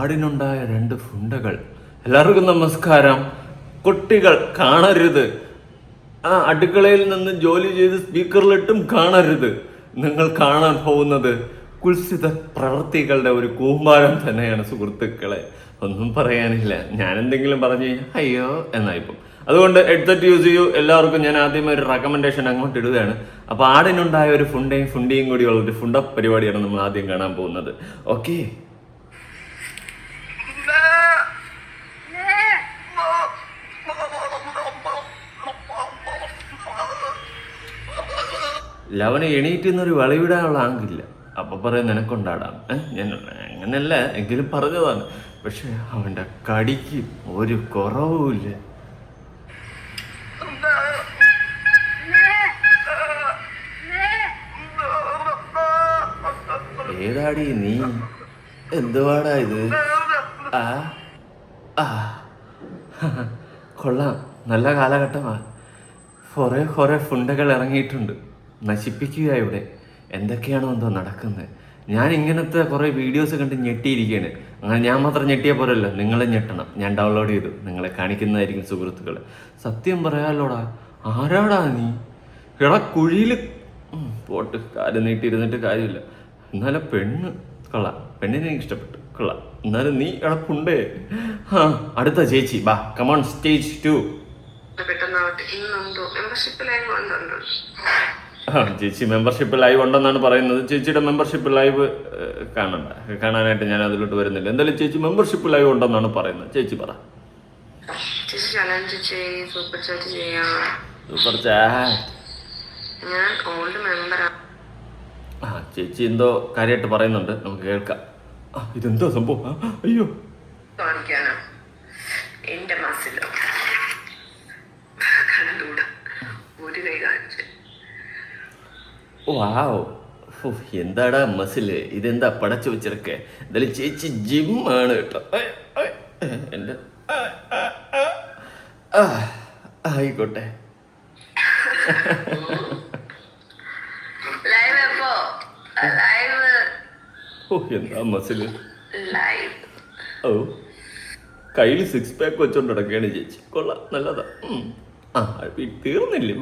ആടിനുണ്ടായ 2 ഫുണ്ടകൾ. എല്ലാവർക്കും നമസ്കാരം. കുട്ടികൾ കാണരുത്. അടുക്കളയിൽ നിന്ന് ജോലി ചെയ്ത് സ്പീക്കറിലിട്ടും കാണരുത്. നിങ്ങൾ കാണാൻ പോകുന്നത് കുൽസിത പ്രവൃത്തികളുടെ ഒരു കൂമ്പാരം തന്നെയാണ് സുഹൃത്തുക്കളെ. ഒന്നും പറയാനില്ല. ഞാൻ എന്തെങ്കിലും പറഞ്ഞു കഴിഞ്ഞാൽ അയ്യോ എന്നായിപ്പം. അതുകൊണ്ട് ഹെഡ്സെറ്റ് യൂസ് ചെയ്യൂ. എല്ലാവർക്കും ഞാൻ ആദ്യമേ ഒരു റെക്കമെൻഡേഷൻ അങ്ങോട്ട് ഇടുകയാണ്. അപ്പോൾ ആടിനുണ്ടായ ഒരു ഫുണ്ടിയും കൂടിയുള്ള ഒരു ഫുണ്ട പരിപാടിയാണ് നമ്മൾ ആദ്യം കാണാൻ പോകുന്നത്. ഓക്കെ, ലവനെ എണീറ്റുന്നൊരു വളവിടാനുള്ള ആങ്കില്ല. അപ്പൊ പറയാൻ നിനക്കൊണ്ടാടാം. ഞാൻ അങ്ങനല്ല എങ്കിലും പറഞ്ഞതാണ്. പക്ഷെ അവന്റെ കടിക്ക് ഒരു കുറവുമില്ല. ഏതാടി നീ? എന്തുവാടാ ഇത്? കൊള്ളാം, നല്ല കാലഘട്ടമാ. കുറെ ഫുണ്ടകൾ ഇറങ്ങിയിട്ടുണ്ട്. നശിപ്പിക്കുക ഇവിടെ. എന്തൊക്കെയാണോ എന്തോ നടക്കുന്നത്. ഞാൻ ഇങ്ങനത്തെ കുറേ വീഡിയോസ് കണ്ട് ഞെട്ടിയിരിക്കുകയാണ്. അങ്ങനെ ഞാൻ മാത്രം ഞെട്ടിയാൽ പോരല്ലോ, നിങ്ങളെ ഞെട്ടണം. ഞാൻ ഡൗൺലോഡ് ചെയ്തു നിങ്ങളെ കാണിക്കുന്നതായിരിക്കും സുഹൃത്തുക്കളെ. സത്യം പറയാലോടാ, ആരാടാ നീ? എടാ കുഴിയിൽ പോട്ട് കാര്യം നീട്ടിയിരുന്നിട്ട് കാര്യമില്ല. എന്നാലും പെണ്ണ് കൊള്ളാം, പെണ്ണിനെ എനിക്ക് ഇഷ്ടപ്പെട്ടു, കൊള്ളാം. എന്നാലും നീ എടപ്പുണ്ടേ. അടുത്ത ചേച്ചി ബാ, കമോൺ സ്റ്റേജ് 2. ചേച്ചി മെമ്പർഷിപ്പ് ലൈവ് ഉണ്ടെന്നാണ് പറയുന്നത്. ചേച്ചിയുടെ മെമ്പർഷിപ്പ് ലൈവ് കാണാനായിട്ട് ഞാൻ അതിലോട്ട് വരുന്നില്ല. എന്തായാലും ചേച്ചി മെമ്പർഷിപ്പ് ലൈവ് ഉണ്ടെന്നാണ് പറയുന്നത്. ചേച്ചി പറ. Super chat. ചേച്ചി എന്തോ കാര്യമായിട്ട് പറയുന്നുണ്ട്, നമുക്ക് കേൾക്കാം. ഇതെന്തോ സംഭവം? അയ്യോ, എന്റെ മനസ്സിലോ കണ്ടൂടാ ഒരു കൈ കാണിച്ചു. വാവ്, എന്താടാ മസില്? ഇതെന്താ പടച്ചു വെച്ചിരിക്കെ? എന്തായാലും ചേച്ചി ജിമ്മാണ് കേട്ടോ. എൻ്റെ ആയിക്കോട്ടെ. എന്താ മസില്? ഓ, കയ്യിൽ 6 പാക്ക് വെച്ചോണ്ട് നടക്കുകയാണ് ചേച്ചി. കൊള്ളാം, നല്ലതാ. തീർന്നില്ലേ?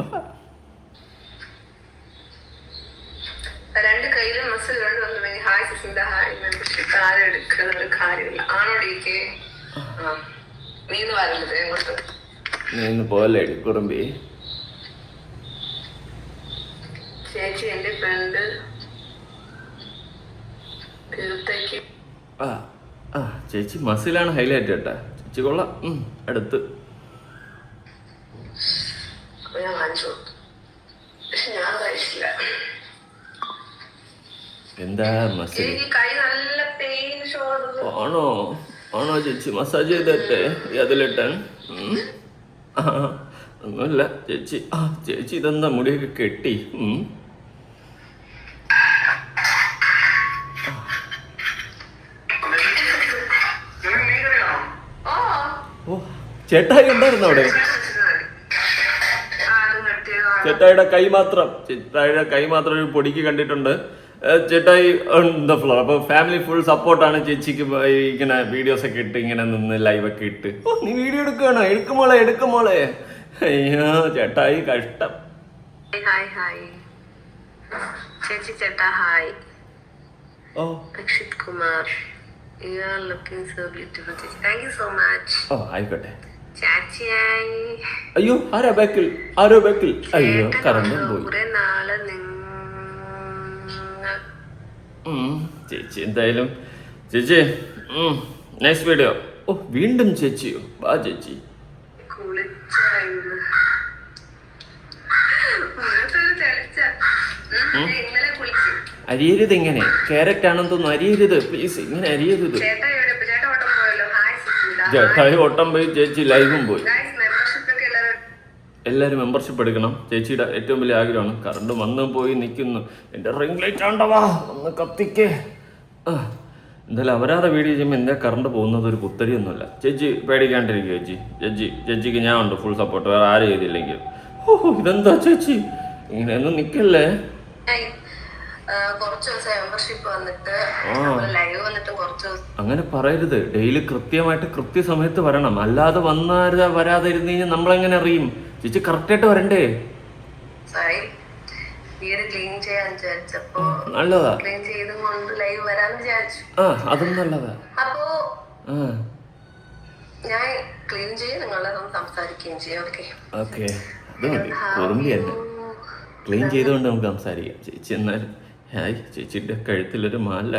രണ്ട് കയ്യിലും മസിൽ കണ്ടുവന്നിട്ടുണ്ടെങ്കിൽ ഹായ് സുസ്മിത, ഹായ് മെമ്പർഷിപ്പ് ആരും എടുക്കുന്ന ഒരു കാര്യമില്ല. ആണോ ഡീക്കെ? നീ ഒന്ന് വരണ്ടത് എങ്ങോട്ട്? നീ ഇന്ന് പോലെ കുറുമ്പി. ചേച്ചി എന്റെ ഫ്രണ്ട് തീർത്തേക്ക്. ചേച്ചി മസിലാണ് ഹൈലൈറ്റ് കേട്ടാ. ചേച്ചി കൊള്ളാം. അടുത്ത് ഞാൻ കാണിച്ചു, പക്ഷെ ഞാൻ കഴിച്ചില്ല. എന്താ മസിൽ? ആണോ ആണോ ചേച്ചി മസാജ് ചെയ്തട്ടെ അതിലിട്ടാൻ? ഒന്നുമില്ല ചേച്ചി. ചേച്ചി ഇതെന്താ മുടിയൊക്കെ കെട്ടി? ഓ, ചേട്ടായി ഉണ്ടായിരുന്നു അവിടെ? ചേട്ടായിയുടെ കൈ മാത്രം ഒരു പൊടിക്ക് കണ്ടിട്ടുണ്ട്. ചേട്ടായി ഓൺ ദ ഫ്ലോർ. അപ്പോൾ ഫാമിലി ഫുൾ സപ്പോർട്ടാണ് ചേച്ചിക്ക്. ഇങ്ങനെ വീഡിയോസ് ഒക്കെ ഇട്ട് ഇങ്ങനെ നിന്ന് ലൈവൊക്കെ ഇട്ട്. നീ വീഡിയോ എടുക്കുകയാണോ? എടുക്കുമോളെ. അയ്യോ ചേട്ടായി കഷ്ടം. ചേച്ചി ചേട്ടാ ഹായ്. ഓ, Akshit Kumar, you are looking so beautiful. Thank you so much. ഓ ആയിക്കോട്ടെ. ചാച്ചിയായി. അയ്യോ, ആരോ ബാക്കിൽ. അയ്യോ, കറണ്ട് പോയി. ചേച്ചി എന്തായാലും ചേച്ചി നെക്സ്റ്റ് വീഡിയോ. ഓ, വീണ്ടും ചേച്ചിയോ? വാ ചേച്ചി. അരിയരുത് ഇങ്ങനെ. ക്യാരറ്റ് ആണെന്ന് തോന്നുന്നു. അരിയരുത് പ്ലീസ്, ഇങ്ങനെ അരിയരുത്. ചേട്ടായി ഓട്ടം പോയി, ചേച്ചി ലൈവും പോയി. എല്ലാവരും മെമ്പർഷിപ്പ് എടുക്കണം. ചേച്ചിയുടെ ഏറ്റവും വലിയ ആഗ്രഹമാണ്. കറണ്ട് വന്ന് പോയി നിൽക്കുന്നു. എൻ്റെ റിംഗ് ലൈറ്റ് ആണ്ടവാ, ഒന്ന് കത്തിക്കേ. എന്തായാലും അവരാതെ വീഡിയോ ചെയ്യുമ്പോൾ എന്താ കറണ്ട് പോകുന്നത് ഒരു കുത്തരിയൊന്നുമില്ല. ചേച്ചി പേടിക്കാണ്ടിരിക്കുക ചേച്ചിക്ക് ഞാൻ ഉണ്ട് ഫുൾ സപ്പോർട്ട്, വേറെ ആരും ചെയ്തില്ലെങ്കിൽ. ഇതെന്താ ചേച്ചി ഇങ്ങനെയൊന്നും നിൽക്കല്ലേ? കുറച്ച് ദിവസം മെമ്പർഷിപ്പ് വന്നിട്ട് ലൈവ് വന്നിട്ട് കുറച്ച് ദിവസം. അങ്ങനെ പറയരുത്. ഡെയിലി കൃത്യമായിട്ട് കൃത്യസമയത്ത് വരണം. അല്ലാതെ വരാതെ ഇരുന്ന് കഴിഞ്ഞാൽ നമ്മളെങ്ങനെ അറിയും? ചേച്ചി കറക്റ്റായിട്ട് വരണ്ടേ? സോറി, വീട് ക്ലീൻ ചെയ്യാൻ വിചാരിച്ചപ്പോ നല്ലതാ. ക്ലീൻ ചെയ്ത് കൊണ്ട് ലൈവ് വരാന്ന് വിചാരിച്ചു. അതും നല്ലതാ. അപ്പോ ഞാൻ ക്ലീൻ ചെയ്യും, നിങ്ങളതൊന്ന് സംസാരിക്കുകയും ചെയ്യും. ഓക്കെ, അത് മതി. കുറുമ്പിയല്ല, ക്ലീൻ ചെയ്തുകൊണ്ട് നമുക്ക് സംസാരിക്കാം. ചേച്ചി എന്നാൽ ഹായ്. ചേച്ചിയുടെ കഴുത്തിലൊരു മാല.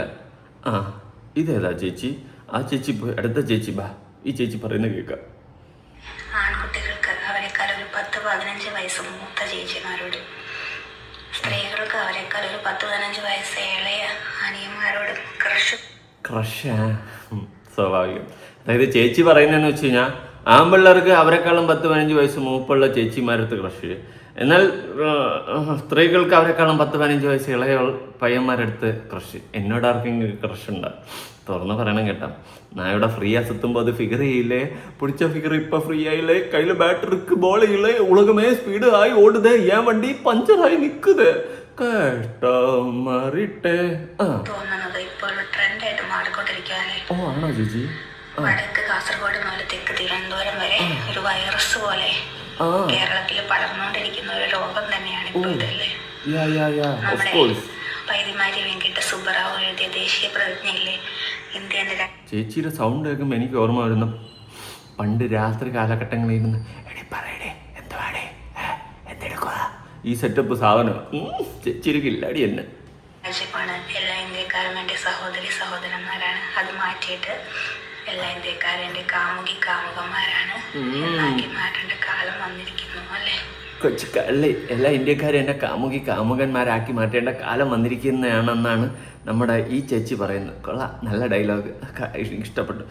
ഇതേതാ ചേച്ചി? ആ ചേച്ചി അടുത്ത ചേച്ചി ബാ, ഈ ചേച്ചി പറയുന്നത് കേൾക്കാം. ആൺകുട്ടികൾക്ക് അവരെക്കാൾ ഒരു 10-15 വയസ്സ് മൂത്ത ചേച്ചിമാരോട്, സ്ത്രീകൾക്ക് അവരെക്കാൾ ഒരു 10-15 വയസ്സ് ഇളയ അനിയന്മാരോട് ക്രഷ്. സ്വാഭാവികം. അതായത് ചേച്ചി പറയുന്നതെന്ന് വെച്ച് കഴിഞ്ഞാൽ ആൺപിള്ളേർക്ക് അവരെക്കാളും 10-15 വയസ്സ് മൂപ്പുള്ള ചേച്ചിമാരടുത്ത് ക്രഷ്, എന്നാൽ സ്ത്രീകൾക്ക് അവരെക്കാളും 10-15 വയസ്സ് ഇളയ പയ്യന്മാരടുത്ത് ക്രഷ്. എന്നോട് ആർക്കെങ്കിലും ക്രഷ് ഉണ്ടാ? തുറന്ന് പറയണം കേട്ടോ. ഞാൻ ഇവിടെ ഫ്രീ ആസെത്തുമ്പോൾ അത് ഫിഗർ ചെയ്യില്ലേ? പിടിച്ച ഫിഗർ ഇപ്പൊ ഫ്രീ ആയില്ലേ? കയ്യില് ബാറ്ററിക്ക് ബോൾ ചെയ്യില്ലേ? ഉലകമേ സ്പീഡ് ആയി ഓടുതേ, ഏൻ വണ്ടി പഞ്ചറായി നിൽക്കുത് കേട്ടോ. മാറിട്ടെ. ആണോ ചേച്ചി? വടക്ക് കാസർഗോഡ് മുതൽ തെക്ക് തിരുവനന്തപുരം വരെ ഒരു വൈറസ് പോലെ കേരളത്തിൽ പടർന്നുകൊണ്ടിരിക്കുന്ന ഒരു രോഗം തന്നെയാണ് ഇപ്പൊ ഇതല്ലേ. നമ്മുടെ വൈദ്യമാരി വെങ്കിട്ട സുബ്ബറാവു എഴുതിയ ദേശീയ പ്രതിജ്ഞയിലെ ഇന്ത്യന്റെ. ചേച്ചിയുടെ സൗണ്ട് കേൾക്കുമ്പോൾ എനിക്ക് ഓർമ്മ വരുന്ന പണ്ട് രാത്രി കാലഘട്ടങ്ങളിൽ ഇരുന്ന് എടി പറയടേ എന്തുവാടേ എന്തെടുക്കുക ഈ സെറ്റപ്പ് സാധനം ചേച്ചിരിക്കില്ലാടി എന്നെ. രാജ്യമാണ് എല്ലാ ഇന്ത്യക്കാരും എൻ്റെ സഹോദരി സഹോദരന്മാരാണ്. അത് മാറ്റിയിട്ട് എല്ലാ ഇന്ത്യക്കാരും എൻ്റെ കാമുകി കാമുകന്മാരാണ് എന്നാക്കി മാറ്റേണ്ട കാലം വന്നിരിക്കുന്നു അല്ലേ? കൊച്ചു കള്ളി, എല്ലാ ഇന്ത്യക്കാരും എൻ്റെ കാമുകി കാമുകന്മാരാക്കി മാറ്റേണ്ട കാലം വന്നിരിക്കുന്നതാണെന്നാണ് നമ്മുടെ ഈ ചേച്ചി പറയുന്നത്. കൊള്ളാം, നല്ല ഡയലോഗ്, ഇഷ്ടപ്പെട്ടു.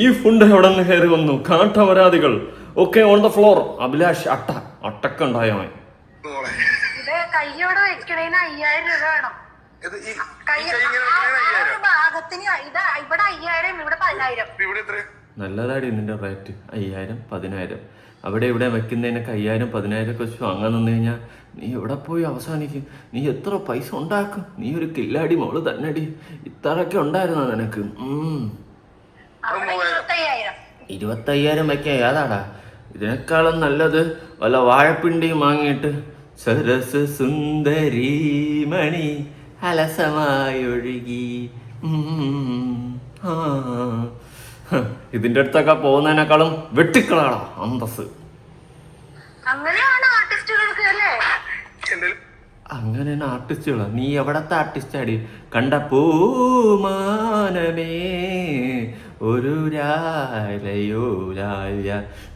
ഈ ഫുണ്ട് എവിടെ നിന്ന് കയറി വന്നു? കാട്ടവരാതികൾ ഒക്കെ ഓൺ ദ ഫ്ലോർ. അഭിലാഷ് അട്ടക്കുണ്ടായോ? കയ്യോടെ വെക്കണേന് 5000 രൂപ വേണം. ഭാഗത്തിന് ഇവിടെ 5000, ഇവിടെ 10000. നല്ലതാടി നിന്റെ റേറ്റ്. 5000, 10000. അവിടെ ഇവിടെ വെക്കുന്നതിനൊക്കെ 5000, 10000 വെച്ച് വാങ്ങാൻ നിന്ന് കഴിഞ്ഞാൽ നീ എവിടെ പോയി അവസാനിക്കും? നീ എത്ര പൈസ ഉണ്ടാക്കും? നീ ഒരു കില്ലാടി മോള് തന്നെടി. ഇത്രയൊക്കെ ഉണ്ടായിരുന്നോ നിനക്ക്? 25,000 വയ്ക്കാൻ ഏതാടാ? ഇതിനേക്കാളും നല്ലത് വല്ല വാഴപ്പിണ്ടിയും വാങ്ങിയിട്ട് സരസ് സുന്ദരി മണി അലസമായി ഒഴുകി. ഇതിന്റെ അടുത്തൊക്കെ പോകുന്നതിനേക്കാളും വെട്ടിക്കളാടാ അന്തസ്. അങ്ങനെയാണ് ആർട്ടിസ്റ്റുകൾക്ക് അല്ലേ? അങ്ങനെയാണ് ആർട്ടിസ്റ്റുകളാ. നീ എവിടത്തെ ആർട്ടിസ്റ്റാടി? കണ്ട പൂമാനമേ ഒരു രാലയോ രായ.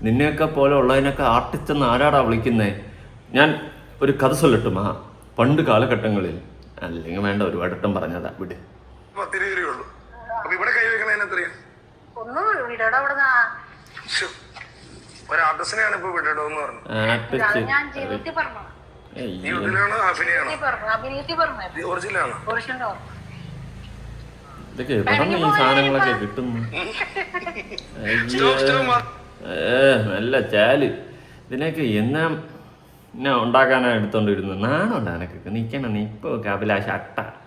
നിന്നെയൊക്കെ പോലെ ഉള്ളതിനൊക്കെ ആർട്ടിസ്റ്റ് എന്ന് ആരാടാ വിളിക്കുന്നേ? ഞാൻ ഒരു കഥ ചൊല്ലട്ടുമാ. പണ്ട് കാലഘട്ടങ്ങളിൽ, അല്ലെങ്കിൽ വേണ്ട ഒരുപാടട്ടം പറഞ്ഞതാ, വിട്. ഇതൊക്കെ എവിടെ ഈ സാധനങ്ങളൊക്കെ കിട്ടുന്നു? നല്ല ചാല്. ഇതിനൊക്കെ എന്നാ ഉണ്ടാക്കാനാ എടുത്തോണ്ടിരുന്നത്? നാണുണ്ടാ എനക്കൊക്കെ? നിൽക്കണം നീ ഇപ്പോൾ. അഭിലാഷ്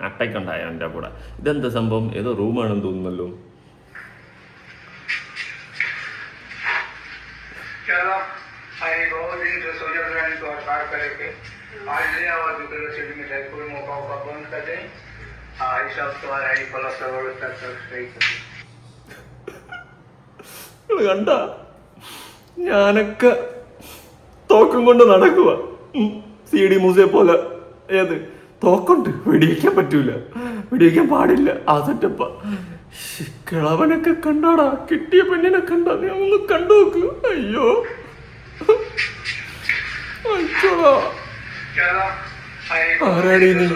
അട്ടയ്ക്കുണ്ടായോ എൻ്റെ കൂടെ? ഇതെന്താ സംഭവം? ഏതോ റൂമാണെന്ന് തോന്നുന്നല്ലോ. കണ്ട ഞാനൊക്കെ തോക്കും കൊണ്ട് നടക്കുക. CD മൂസയെ പോലെ. ഏത് തോക്കുണ്ട്? വെടിവെക്കാൻ പറ്റൂല, വെടിവെക്കാൻ പാടില്ല. ആ സെറ്റപ്പ. കിളവനൊക്കെ കണ്ടാടാ? കിട്ടിയ പെണ്ണിനെ കണ്ടാ? നീ ഒന്ന് കണ്ടു നോക്ക്. അയ്യോ ആരാടി നീ?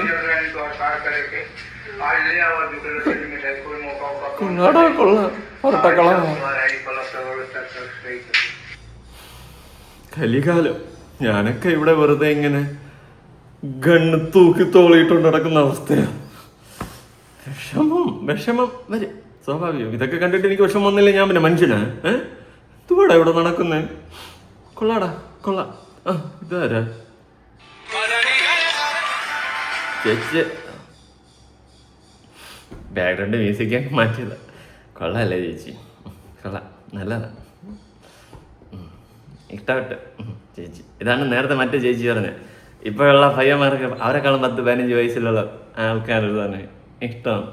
കൊള്ളാടാ കൊള്ളാം. പുറത്തക്കള കലികാലം. ഞാനൊക്കെ ഇവിടെ വെറുതെ ഇങ്ങനെ ഗണ്ണ് തൂക്കി തോളിയിട്ടുണ്ട് നടക്കുന്ന അവസ്ഥയാ. വിഷമം വരും, സ്വാഭാവികം. ഇതൊക്കെ കണ്ടിട്ട് എനിക്ക് വിഷമം വന്നില്ല ഞാൻ പിന്നെ മനുഷ്യനാ? ഇതുവാടാ ഇവിടെ നടക്കുന്നേ. കൊള്ളാടാ കൊള്ളാം. ഇതാരാ? ചേച്ചി ബാക്ക്ഗ്രൗണ്ട് മ്യൂസിക് മാറ്റിയതാ. കൊള്ളാല്ലേ ചേച്ചി? കൊള്ളാം, നല്ലതാ, ഇഷ്ടപ്പെട്ട് ചേച്ചി. ഇതാണ് നേരത്തെ മറ്റേ ചേച്ചി പറഞ്ഞത്. ഇപ്പോഴുള്ള പയ്യന്മാർക്ക് അവരെക്കാളും 10-15 വയസ്സിലുള്ള ആൾക്കാരുള്ളതാണ് ഇഷ്ടമാണ്.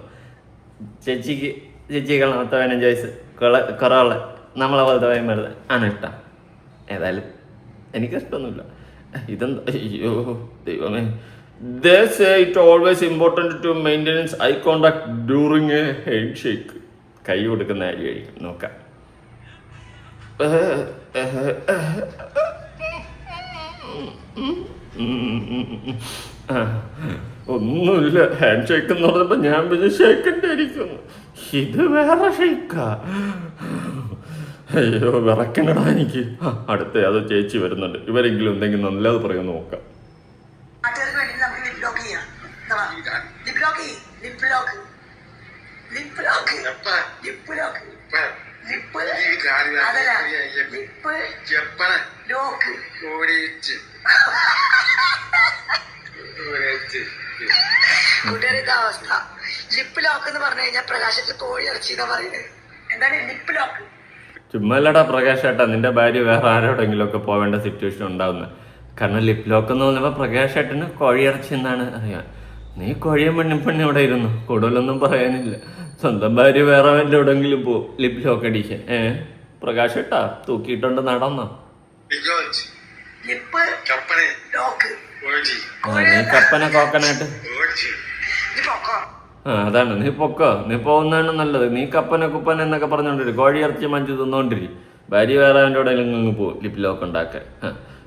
ചേച്ചിക്കാളും 10-15 വയസ്സ് കുറവുള്ള നമ്മളെ പോലത്തെ പയ്യന്മാരുടെ ആണ് ഇഷ്ടം. ഏതായാലും എനിക്കിഷ്ടമൊന്നുമില്ല. ഇതെന്താ, അയ്യോ ദൈവമേ. They say it always important to maintain eye contact during a handshake. കൈ കൊടുക്കുന്ന കാര്യമായിരിക്കും, നോക്കാം. ഒന്നുമില്ല, ഹാൻഡ് ഷേക്ക് എന്ന് പറഞ്ഞപ്പോ ഞാൻ പിന്നെ ഷേക്കിന്റെ ആയിരിക്കുന്നു. ഇത് വേറെ ഷേക്കാ. അയ്യോ വിറക്കണടാ എനിക്ക്. അടുത്ത അത് ചേച്ചി വരുന്നുണ്ട്. ഇവരെങ്കിലും എന്തെങ്കിലും നല്ലത് പറയാൻ നോക്കാം. അവസ്ഥ ലിപ്പ് ലോക്ക് എന്ന് പറഞ്ഞു കഴിഞ്ഞാൽ പ്രകാശത്തിൽ കോഴി ഇറച്ചിന്നാ പറയുന്നത്. എന്താണ് ലിപ്പ് ലോക്ക്? ചുമ്മാല്ലടാ പ്രകാശേട്ടാ, നിന്റെ ഭാര്യ വേറെ ആരോടെങ്കിലും ഒക്കെ പോവേണ്ട സിറ്റുവേഷൻ ഉണ്ടാവുന്നത്. കാരണം ലിപ് ലോക്ക് എന്ന് പറഞ്ഞപ്പോൾ പ്രകാശേട്ടന് കോഴിയിറച്ചി എന്നാണ് അറിയാം. നീ കോഴിയും പെണ്ണി ഇവിടെ ഇരുന്നു, കൂടുതലൊന്നും പറയാനില്ല. സ്വന്തം ഭാര്യ വേറെ എവിടെയെങ്കിലും പോ ലിപ് ലോക്ക് അടിക്കാൻ. പ്രകാശേട്ടാ തൂക്കിയിട്ടുണ്ട് നടന്നോ? നീ കപ്പനെ കോക്കനായിട്ട് അതാണ്. നീ പൊക്കോ, നീ പോകുന്നതാണ് നല്ലത്. നീ കപ്പന കുപ്പന എന്നൊക്കെ പറഞ്ഞോണ്ടിരിക്കും, കോഴി ഇറച്ചി മഞ്ച് തിന്നോണ്ടിരി. ഭാര്യ വേറെ അവൻ്റെ കൂടെ അങ്ങ് പോകും ലിപ് ലോക്ക് ഉണ്ടാക്കാൻ.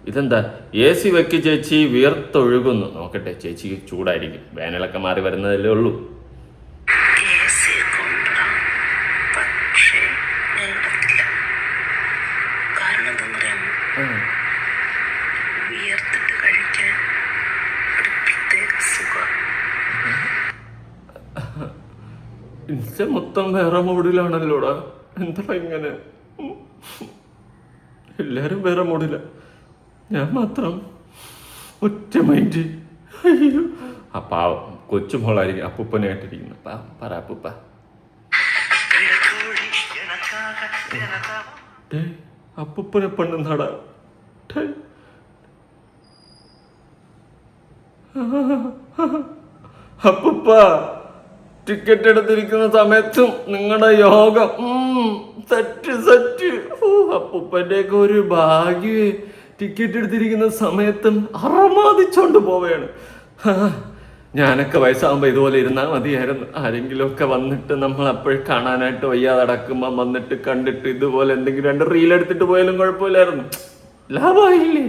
ഇതെന്താ AC വെക്ക് ചേച്ചി, വിയർത്തൊഴുകുന്നു. നോക്കട്ടെ, ചേച്ചിക്ക് ചൂടായിരിക്കും, വേനലൊക്കെ മാറി വരുന്നതല്ലേ ഉള്ളൂ. ഇൻസ്റ്റ മൊത്തം വേറെ മൂഡിലാണല്ലോടാ. എന്താ ഇങ്ങനെ? എല്ലാരും വേറെ മൂഡില, ഞാൻ മാത്രം ഒറ്റ മൈൻഡ്. അയ്യോ, ആ പാവം കൊച്ചുമോളായിരിക്കും അപ്പൂപ്പനായിട്ടിരിക്കുന്നു. പറ അപ്പൂപ്പ. അപ്പൂപ്പനെ പണ്ടുന്നാടാ. അപ്പൂപ്പ ടിക്കറ്റ് എടുത്തിരിക്കുന്ന സമയത്തും നിങ്ങളുടെ യോഗം സെറ്റ്. അപ്പൂപ്പൻ്റെയൊക്കെ ഒരു ഭാഗ്യേ. ടിക്കറ്റ് എടുത്തിരിക്കുന്ന സമയത്തും അറമാദിച്ചോണ്ട് പോവുകയാണ്. ഞാനൊക്കെ വയസ്സാകുമ്പോൾ ഇതുപോലെ ഇരുന്നാൽ മതിയായിരുന്നു. ആരെങ്കിലുമൊക്കെ വന്നിട്ട് നമ്മൾ അപ്പോഴും കാണാനായിട്ട് വയ്യാതെ അടക്കുമ്പോൾ വന്നിട്ട് കണ്ടിട്ട് ഇതുപോലെ എന്തെങ്കിലും 2 റീൽ എടുത്തിട്ട് പോയാലും കുഴപ്പമില്ലായിരുന്നു. ലാഭമായില്ലേ?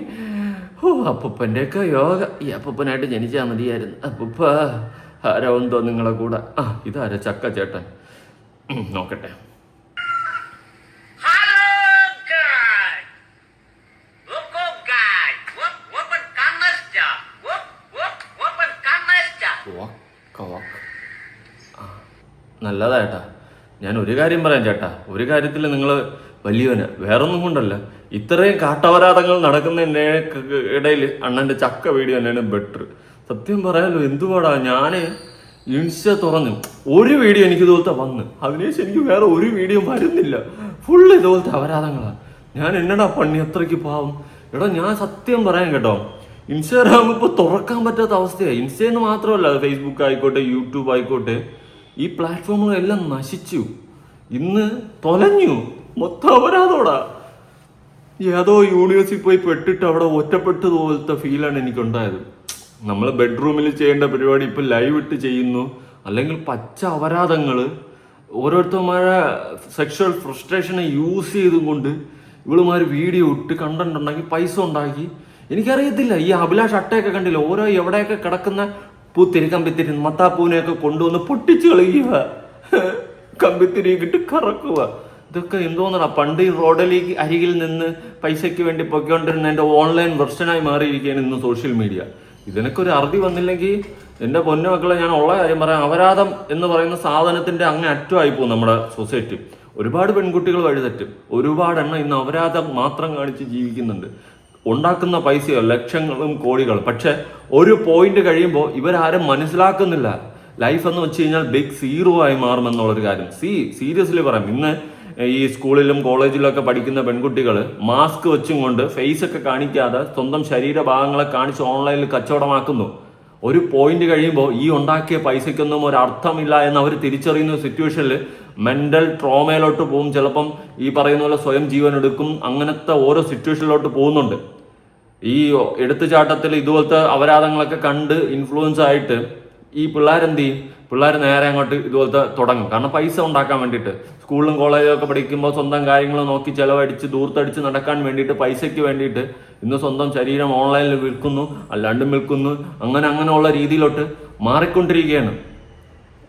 അപ്പൂപ്പൻ്റെയൊക്കെ യോഗ. ഈ അപ്പൂപ്പനായിട്ട് ജനിച്ചാൽ മതിയായിരുന്നു. അപ്പൂപ്പ ആരോ എന്തോ നിങ്ങളെ കൂടെ. ഇതാരാ? ചക്ക ചേട്ടൻ. നോക്കട്ടെ. നല്ലതാ ചേട്ടാ. ഞാൻ ഒരു കാര്യം പറയാം ചേട്ടാ, ഒരു കാര്യത്തിൽ നിങ്ങൾ വലിയവന്, വേറൊന്നും കൊണ്ടല്ല. ഇത്രയും കാട്ടപരാധങ്ങൾ നടക്കുന്നതിൻ്റെ ഇടയിൽ അണ്ണൻ്റെ ചക്ക വീഡിയോ തന്നെയാണ് ബെറ്റർ. സത്യം പറയാലോ, എന്തുപാടാ. ഞാൻ ഇൻസ്റ്റ തുറന്നു ഒരു വീഡിയോ എനിക്ക് ഇതുപോലത്തെ വന്ന്, അതിനുശേഷം എനിക്ക് വേറെ ഒരു വീഡിയോ വരുന്നില്ല. ഫുള്ള് ഇതുപോലത്തെ അപരാധങ്ങളാണ്. ഞാൻ എന്നടാ പണി അത്രയ്ക്ക് പാവം. എടാ ഞാൻ സത്യം പറയാൻ കേട്ടോ, ഇൻസ്റ്റാഗ്രാം ഇപ്പോൾ തുറക്കാൻ പറ്റാത്ത അവസ്ഥയാണ്. ഇൻസ്റ്റയെന്ന് മാത്രമല്ല, ഫേസ്ബുക്ക് ആയിക്കോട്ടെ, യൂട്യൂബ് ആയിക്കോട്ടെ, ഈ പ്ലാറ്റ്ഫോമുകളെല്ലാം നശിച്ചു. ഇന്ന് തൊലഞ്ഞു, മൊത്തം അപരാധോടാ. ഏതോ യൂണിവേഴ്സിറ്റി പോയി പെട്ടിട്ട് അവിടെ ഒറ്റപ്പെട്ടതുപോലത്തെ ഫീലാണ് എനിക്കുണ്ടായത്. നമ്മൾ ബെഡ്റൂമിൽ ചെയ്യേണ്ട പരിപാടി ഇപ്പം ലൈവ് ഇട്ട് ചെയ്യുന്നു. അല്ലെങ്കിൽ പച്ച അപരാധങ്ങൾ, ഓരോരുത്തന്മാരെ സെക്ഷൽ ഫ്രസ്ട്രേഷനെ യൂസ് ചെയ്തും കൊണ്ട് ഇവളുമാർ വീഡിയോ ഇട്ട് കണ്ടന്റ് ഉണ്ടാക്കി പൈസ ഉണ്ടാക്കി. എനിക്കറിയത്തില്ല, ഈ അഭിലാഷ് അട്ടയൊക്കെ കണ്ടില്ല, ഓരോ എവിടെയൊക്കെ കിടക്കുന്ന പൂത്തിരി കമ്പിത്തിരി മത്താപ്പൂനെയൊക്കെ കൊണ്ടുവന്ന് പൊട്ടിച്ച് കളയുക, കമ്പിത്തിരിക്കിട്ട് കറക്കുക. ഇതൊക്കെ എന്തോന്നടാ, പണ്ട് ഈ റോഡിലേക്ക് അരികിൽ നിന്ന് പൈസയ്ക്ക് വേണ്ടി പൊയ്ക്കൊണ്ടിരുന്ന എൻ്റെ ഓൺലൈൻ വെർഷനായി മാറിയിരിക്കുകയാണ് ഇന്ന് സോഷ്യൽ മീഡിയ. ഇതിനൊക്കെ ഒരു അറുതി വന്നില്ലെങ്കിൽ എൻ്റെ പൊന്നു മക്കളെ, ഞാൻ ഉള്ള കാര്യം പറയാം, അപരാധം എന്ന് പറയുന്ന സാധനത്തിൻ്റെ അങ്ങ് അറ്റമായി പോകും നമ്മുടെ സൊസൈറ്റി. ഒരുപാട് പെൺകുട്ടികൾ വഴിതെറ്റും, ഒരുപാട് എണ്ണം ഇന്ന് അപരാധം മാത്രം കാണിച്ച് ജീവിക്കുന്നുണ്ട്. ഉണ്ടാക്കുന്ന പൈസയോ ലക്ഷങ്ങളും കോടികളും. പക്ഷെ ഒരു പോയിന്റ് കഴിയുമ്പോൾ ഇവരാരും മനസ്സിലാക്കുന്നില്ല. ലൈഫ് എന്ന് വെച്ച് കഴിഞ്ഞാൽ ബിഗ് സീറോ ആയി മാറുമെന്നുള്ളൊരു കാര്യം. സീരിയസ്ലി പറയാം, ഇന്ന് ഈ സ്കൂളിലും കോളേജിലും ഒക്കെ പഠിക്കുന്ന പെൺകുട്ടികൾ മാസ്ക് വെച്ചും കൊണ്ട് ഫേസ് ഒക്കെ കാണിക്കാതെ സ്വന്തം ശരീരഭാഗങ്ങളെ കാണിച്ച് ഓൺലൈനിൽ കച്ചവടമാക്കുന്നു. ഒരു പോയിന്റ് കഴിയുമ്പോൾ ഈ ഉണ്ടാക്കിയ പൈസയ്ക്കൊന്നും ഒരു അർത്ഥമില്ല എന്ന് അവർ തിരിച്ചറിയുന്ന സിറ്റുവേഷനിൽ മെന്റൽ ട്രോമയിലോട്ട് പോകും. ചിലപ്പം ഈ പറയുന്ന പോലെ സ്വയം ജീവൻ എടുക്കും. അങ്ങനത്തെ ഓരോ സിറ്റുവേഷനിലോട്ട് പോകുന്നുണ്ട്. ഈ എടുത്തുചാട്ടത്തിൽ ഇതുപോലത്തെ അപരാധങ്ങളൊക്കെ കണ്ട് ഇൻഫ്ലുവൻസ് ആയിട്ട് ഈ പിള്ളേരെന്ത് ചെയ്യും? പിള്ളേർ നേരെ അങ്ങോട്ട് ഇതുപോലത്തെ തുടങ്ങും. കാരണം പൈസ ഉണ്ടാക്കാൻ വേണ്ടിയിട്ട് സ്കൂളിലും കോളേജിലും ഒക്കെ പഠിക്കുമ്പോൾ സ്വന്തം കാര്യങ്ങൾ നോക്കി ചിലവടിച്ച് ദൂർത്തടിച്ച് നടക്കാൻ വേണ്ടിയിട്ട് പൈസയ്ക്ക് വേണ്ടിയിട്ട് ഇന്ന് സ്വന്തം ശരീരം ഓൺലൈനിൽ വിൽക്കുന്നു, അല്ലാണ്ടും വിൽക്കുന്നു. അങ്ങനെയുള്ള രീതിയിലോട്ട് മാറിക്കൊണ്ടിരിക്കുകയാണ്.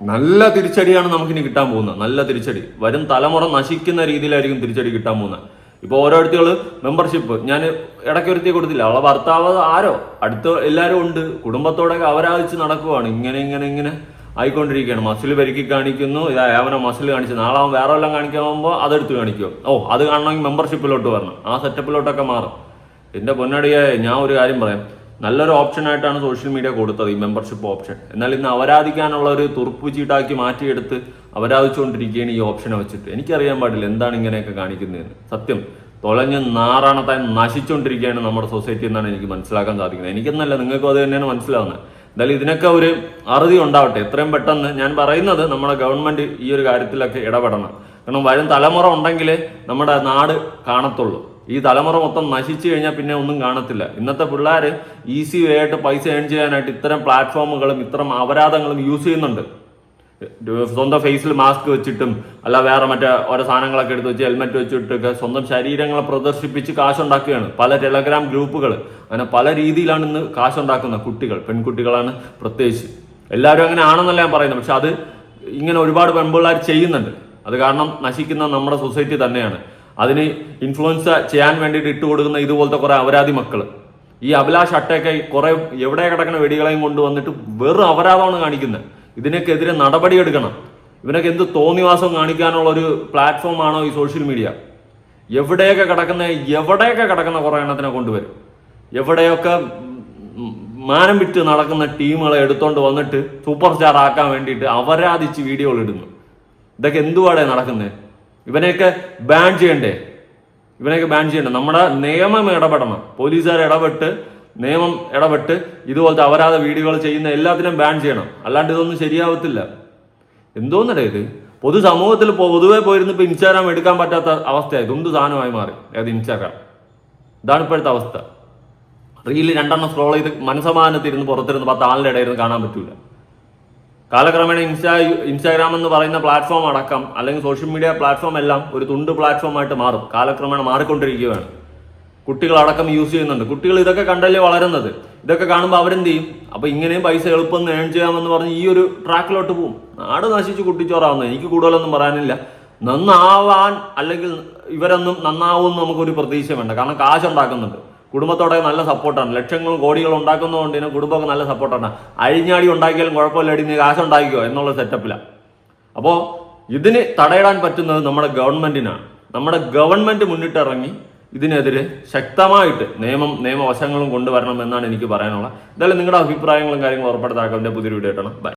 നല്ല തിരിച്ചടിയാണ് നമുക്കിനി കിട്ടാൻ പോകുന്നത്. നല്ല തിരിച്ചടി വരും തലമുറ നശിക്കുന്ന രീതിയിലായിരിക്കും തിരിച്ചടി കിട്ടാൻ പോകുന്നത്. ഇപ്പോൾ ഓരോരുത്തർ മെമ്പർഷിപ്പ് ഞാൻ ഇടയ്ക്കൊരുത്തി കൊടുത്തില്ല. അവളെ ഭർത്താവ് ആരോ അടുത്ത് എല്ലാവരും ഉണ്ട്, കുടുംബത്തോടൊക്കെ അവരാധിച്ച് നടക്കുവാണ്. ഇങ്ങനെ ആയിക്കൊണ്ടിരിക്കുകയാണ്. മസിൽ പെരുക്കി കാണിക്കുന്നു, അവനെ മസിൽ കാണിച്ചു, നാളെ അവൻ വേറെ എല്ലാം കാണിക്കാൻ പോകുമ്പോൾ അതെടുത്ത് കാണിക്കുമോ? അത് കാണണമെങ്കിൽ മെമ്പർഷിപ്പിലോട്ട് വരണം. ആ സെറ്റപ്പിലോട്ടൊക്കെ മാറും. എൻ്റെ പൊന്നടിയായ ഞാൻ ഒരു കാര്യം പറയാം, നല്ലൊരു ഓപ്ഷനായിട്ടാണ് സോഷ്യൽ മീഡിയ കൊടുത്തത് ഈ മെമ്പർഷിപ്പ് ഓപ്ഷൻ. എന്നാൽ ഇന്ന് അവരാധിക്കാനുള്ള ഒരു തുറുപ്പ് ചീട്ടാക്കി മാറ്റിയെടുത്ത് അവരാധിച്ചുകൊണ്ടിരിക്കുകയാണ് ഈ ഓപ്ഷനെ വെച്ചിട്ട്. എനിക്കറിയാൻ പാടില്ല എന്താണ് ഇങ്ങനെയൊക്കെ കാണിക്കുന്നതെന്ന്. സത്യം തൊലഞ്ഞ് നാറാണത്താൻ നശിച്ചുകൊണ്ടിരിക്കുകയാണ് നമ്മുടെ സൊസൈറ്റി എന്നാണ് എനിക്ക് മനസ്സിലാക്കാൻ സാധിക്കുന്നത്. എനിക്കെന്നല്ല, നിങ്ങൾക്കും അത് തന്നെയാണ് മനസ്സിലാവുന്നത്. എന്തായാലും ഇതിനൊക്കെ ഒരു അറുതി ഉണ്ടാവട്ടെ എത്രയും പെട്ടെന്ന്. ഞാൻ പറയുന്നത് നമ്മുടെ ഗവൺമെന്റ് ഈ ഒരു കാര്യത്തിലൊക്കെ ഇടപെടണം. കാരണം വരും തലമുറ ഉണ്ടെങ്കിലേ നമ്മുടെ നാട് കാണത്തുള്ളൂ. ഈ തലമുറ മൊത്തം നശിച്ചു കഴിഞ്ഞാൽ പിന്നെ ഒന്നും കാണത്തില്ല. ഇന്നത്തെ പിള്ളേർ ഈസി വേ ആയിട്ട് പൈസ ഏൺ ചെയ്യാനായിട്ട് ഇത്തരം പ്ലാറ്റ്ഫോമുകളും ഇത്തരം അപരാധങ്ങളും യൂസ് ചെയ്യുന്നുണ്ട്. സ്വന്തം ഫേസിൽ മാസ്ക് വെച്ചിട്ടും അല്ല വേറെ മറ്റേ ഓരോ സാധനങ്ങളൊക്കെ എടുത്ത് വെച്ച് ഹെൽമെറ്റ് വെച്ചിട്ടൊക്കെ സ്വന്തം ശരീരങ്ങളെ പ്രദർശിപ്പിച്ച് കാശുണ്ടാക്കുകയാണ്. പല ടെലഗ്രാം ഗ്രൂപ്പുകൾ അങ്ങനെ പല രീതിയിലാണ് ഇന്ന് കാശുണ്ടാക്കുന്നത്. പെൺകുട്ടികളാണ് പ്രത്യേകിച്ച്. എല്ലാവരും അങ്ങനെ ആണെന്നല്ല ഞാൻ പറയുന്നത്. പക്ഷെ അത് ഇങ്ങനെ ഒരുപാട് പെൺപിള്ളേർ ചെയ്യുന്നുണ്ട്. അത് കാരണം നശിക്കുന്ന നമ്മുടെ സൊസൈറ്റി തന്നെയാണ്. അതിന് ഇൻഫ്ലുവൻസ് ചെയ്യാൻ വേണ്ടിയിട്ട് ഇട്ടുകൊടുക്കുന്ന ഇതുപോലത്തെ കുറെ അപരാധി മക്കൾ. ഈ അഭിലാഷ് അട്ടയൊക്കെ കുറെ എവിടെ കിടക്കുന്ന വെടികളെയും കൊണ്ടുവന്നിട്ട് വെറും അപരാധമാണ് കാണിക്കുന്നത്. ഇതിനൊക്കെതിരെ നടപടിയെടുക്കണം. ഇവനൊക്കെ എന്ത് തോന്നിവാസം കാണിക്കാനുള്ള ഒരു പ്ലാറ്റ്ഫോമാണോ ഈ സോഷ്യൽ മീഡിയ? എവിടെയൊക്കെ കിടക്കുന്ന കുറെ എണ്ണത്തിനെ കൊണ്ടുവരും. എവിടെയൊക്കെ മാനം വിറ്റ് നടക്കുന്ന ടീമുകളെ എടുത്തോണ്ട് വന്നിട്ട് സൂപ്പർ സ്റ്റാർ ആക്കാൻ വേണ്ടിയിട്ട് അപരാധിച്ച് വീഡിയോകൾ ഇടുന്നു. ഇതൊക്കെ എന്തുവാടെ നടക്കുന്നത്? ഇവനെയൊക്കെ ബാൻ ചെയ്യണ്ടേ? നമ്മുടെ നിയമം ഇടപെടണം. പോലീസുകാർ നിയമം ഇടപെട്ട് ഇതുപോലത്തെ അപരാധ വീഡിയോകൾ ചെയ്യുന്ന എല്ലാത്തിനും ബാൻ ചെയ്യണം. അല്ലാണ്ട് ഇതൊന്നും ശരിയാവത്തില്ല. എന്തോന്നടേ ഇത്? പൊതുസമൂഹത്തിൽ പൊതുവെ പോയിരുന്ന് ഇപ്പൊ ഇൻസ്റ്റാഗ്രാം എടുക്കാൻ പറ്റാത്ത അവസ്ഥയായി. ഇതൊന്ത് സാധനമായി മാറി ഇൻസ്റ്റാഗ്രാം. ഇതാണ് ഇപ്പോഴത്തെ അവസ്ഥ. റീല് 2 സ്ക്രോൾ ചെയ്ത് മനസ്സമാനത്തിരുന്ന് പുറത്തിരുന്ന് 10 ആളിൻ്റെ ഇടയിരുന്ന് കാണാൻ പറ്റൂല. കാലക്രമേണ ഇൻസ്റ്റാഗ്രാം എന്ന് പറയുന്ന പ്ലാറ്റ്ഫോം അടക്കം അല്ലെങ്കിൽ സോഷ്യൽ മീഡിയ പ്ലാറ്റ്ഫോം എല്ലാം ഒരു തുണ്ട് പ്ലാറ്റ്ഫോമായിട്ട് മാറും. കാലക്രമേണ മാറിക്കൊണ്ടിരിക്കുകയാണ്. കുട്ടികളടക്കം യൂസ് ചെയ്യുന്നുണ്ട്. കുട്ടികൾ ഇതൊക്കെ കണ്ടല്ലേ വളരുന്നത്. ഇതൊക്കെ കാണുമ്പോൾ അവരെന്ത് ചെയ്യും? അപ്പൊ ഇങ്ങനെയും പൈസ എളുപ്പം ഏൺ ചെയ്യാമെന്ന് പറഞ്ഞ് ഈ ഒരു ട്രാക്കിലോട്ട് പോകും. നാട് നശിച്ച് കുട്ടിച്ചോറാവുന്നത്. എനിക്ക് കൂടുതലൊന്നും പറയാനില്ല. നന്നാവാൻ അല്ലെങ്കിൽ ഇവരൊന്നും നന്നാവുമെന്ന് നമുക്കൊരു പ്രതീക്ഷ വേണ്ട. കാരണം കാശുണ്ടാക്കുന്നുണ്ട്. കുടുംബത്തോടെ നല്ല സപ്പോർട്ടാണ്. ലക്ഷങ്ങളും കോടികളും ഉണ്ടാക്കുന്നതുകൊണ്ട് തന്നെ കുടുംബമൊക്കെ നല്ല സപ്പോർട്ടാണ്. അഴിഞ്ഞാടി ഉണ്ടാക്കിയാലും കുഴപ്പമില്ല, നീ കാശുണ്ടാക്കിക്കോ എന്നുള്ള സെറ്റപ്പിലാണ്. അപ്പോൾ ഇതിന് തടയിടാൻ പറ്റുന്നത് നമ്മുടെ ഗവൺമെന്റിനാണ്. നമ്മുടെ ഗവൺമെന്റ് മുന്നിട്ടിറങ്ങി ഇതിനെതിരെ ശക്തമായിട്ട് നിയമവശങ്ങളും കൊണ്ടുവരണം എന്നാണ് എനിക്ക് പറയാനുള്ളത്. എന്തായാലും നിങ്ങളുടെ അഭിപ്രായങ്ങളും കാര്യങ്ങളും ഉറപ്പെടുത്താക്കാൻ പുതിയൊരു വീഡിയോ ഇട്ടണം. ബൈ.